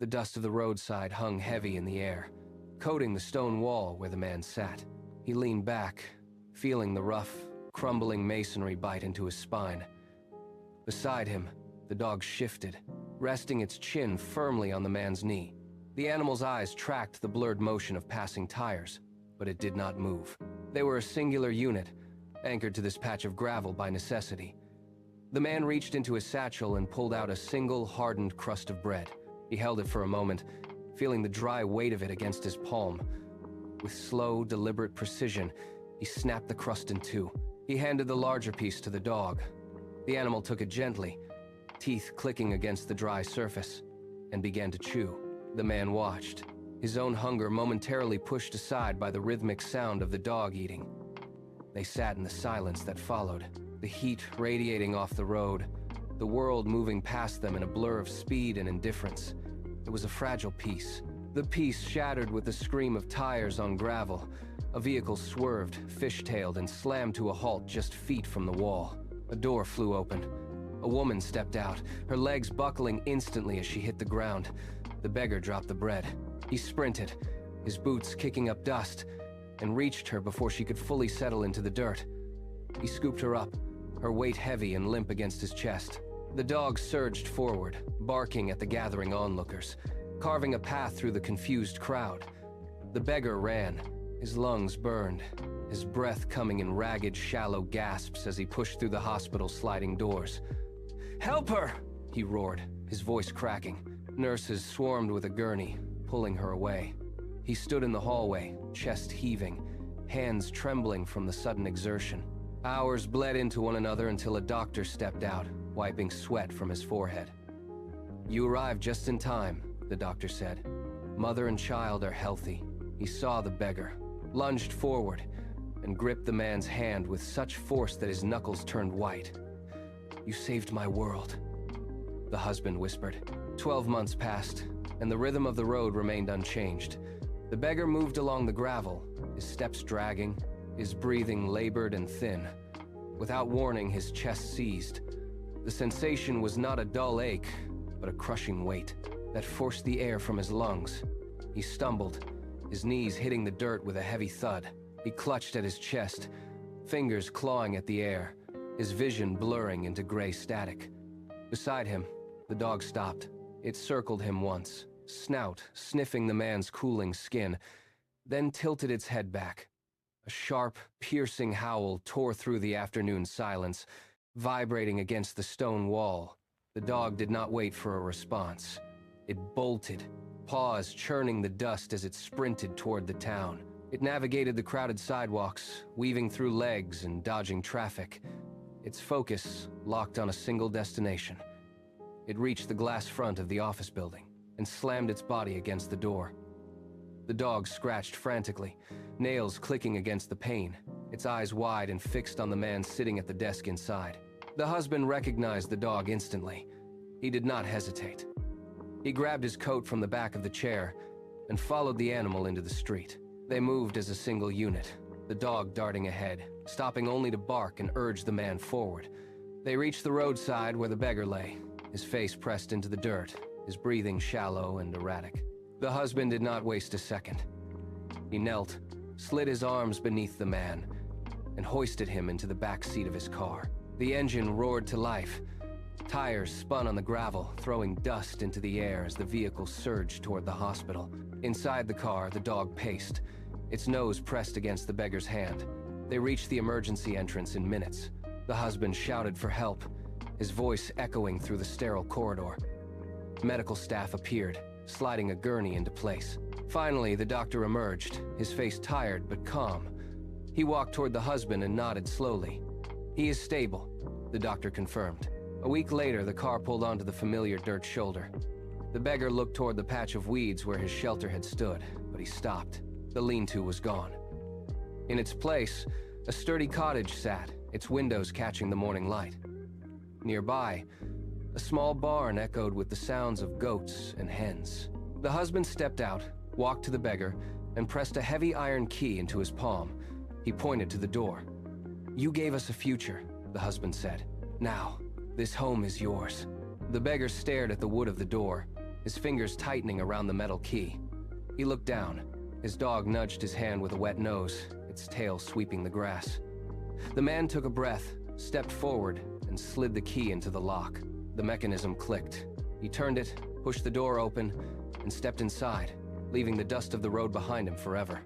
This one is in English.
The dust of the roadside hung heavy in the air, coating the stone wall where the man sat. He leaned back, feeling the rough, crumbling masonry bite into his spine. Beside him, the dog shifted, resting its chin firmly on the man's knee. The animal's eyes tracked the blurred motion of passing tires, but it did not move. They were a singular unit, anchored to this patch of gravel by necessity. The man reached into his satchel and pulled out a single hardened crust of bread. He held it for a moment, feeling the dry weight of it against his palm. With slow, deliberate precision, he snapped the crust in two. He handed the larger piece to the dog. The animal took it gently, teeth clicking against the dry surface, and began to chew. The man watched, his own hunger momentarily pushed aside by the rhythmic sound of the dog eating. They sat in the silence that followed, the heat radiating off the road, the world moving past them in a blur of speed and indifference. It was a fragile piece. The piece shattered with the scream of tires on gravel. A vehicle swerved, fishtailed, and slammed to a halt just feet from the wall. A door flew open. A woman stepped out, her legs buckling instantly as she hit the ground. The beggar dropped the bread. He sprinted, his boots kicking up dust, and reached her before she could fully settle into the dirt. He scooped her up, her weight heavy and limp against his chest. The dog surged forward, barking at the gathering onlookers, carving a path through the confused crowd. The beggar ran, his lungs burned, his breath coming in ragged, shallow gasps as he pushed through the hospital's sliding doors. "Help her!" he roared, his voice cracking. Nurses swarmed with a gurney, pulling her away. He stood in the hallway, chest heaving, hands trembling from the sudden exertion. Hours bled into one another until a doctor stepped out, wiping sweat from his forehead. "You arrived just in time," the doctor said. "Mother and child are healthy." He saw the beggar, lunged forward, and gripped the man's hand with such force that his knuckles turned white. "You saved my world," the husband whispered. 12 months passed, and the rhythm of the road remained unchanged. The beggar moved along the gravel, his steps dragging, his breathing labored and thin. Without warning, his chest seized. The sensation was not a dull ache, but a crushing weight that forced the air from his lungs. He stumbled, his knees hitting the dirt with a heavy thud. He clutched at his chest, fingers clawing at the air, his vision blurring into gray static. Beside him, the dog stopped. It circled him once, snout sniffing the man's cooling skin, then tilted its head back. A sharp, piercing howl tore through the afternoon silence, vibrating against the stone wall. The dog did not wait for a response. It bolted, paws churning the dust as it sprinted toward the town. It navigated the crowded sidewalks, weaving through legs and dodging traffic. Its focus locked on a single destination. It reached the glass front of the office building and slammed its body against the door. The dog scratched frantically, nails clicking against the pane, its eyes wide and fixed on the man sitting at the desk inside. The husband recognized the dog instantly. He did not hesitate. He grabbed his coat from the back of the chair and followed the animal into the street. They moved as a single unit, the dog darting ahead, stopping only to bark and urge the man forward. They reached the roadside where the beggar lay, his face pressed into the dirt, his breathing shallow and erratic. The husband did not waste a second. He knelt, slid his arms beneath the man, and hoisted him into the back seat of his car. The engine roared to life. Tires spun on the gravel, throwing dust into the air as the vehicle surged toward the hospital. Inside the car, the dog paced, its nose pressed against the beggar's hand. They reached the emergency entrance in minutes. The husband shouted for help, his voice echoing through the sterile corridor. Medical staff appeared, sliding a gurney into place. Finally, the doctor emerged, his face tired but calm. He walked toward the husband and nodded slowly. "He is stable," the doctor confirmed. A week later, the car pulled onto the familiar dirt shoulder. The beggar looked toward the patch of weeds where his shelter had stood, but he stopped. The lean-to was gone. In its place, a sturdy cottage sat, its windows catching the morning light. Nearby, a small barn echoed with the sounds of goats and hens. The husband stepped out, walked to the beggar, and pressed a heavy iron key into his palm. He pointed to the door. "You gave us a future," the husband said. "Now, this home is yours." The beggar stared at the wood of the door, his fingers tightening around the metal key. He looked down. His dog nudged his hand with a wet nose, its tail sweeping the grass. The man took a breath, stepped forward, and slid the key into the lock. The mechanism clicked. He turned it, pushed the door open, and stepped inside, leaving the dust of the road behind him forever.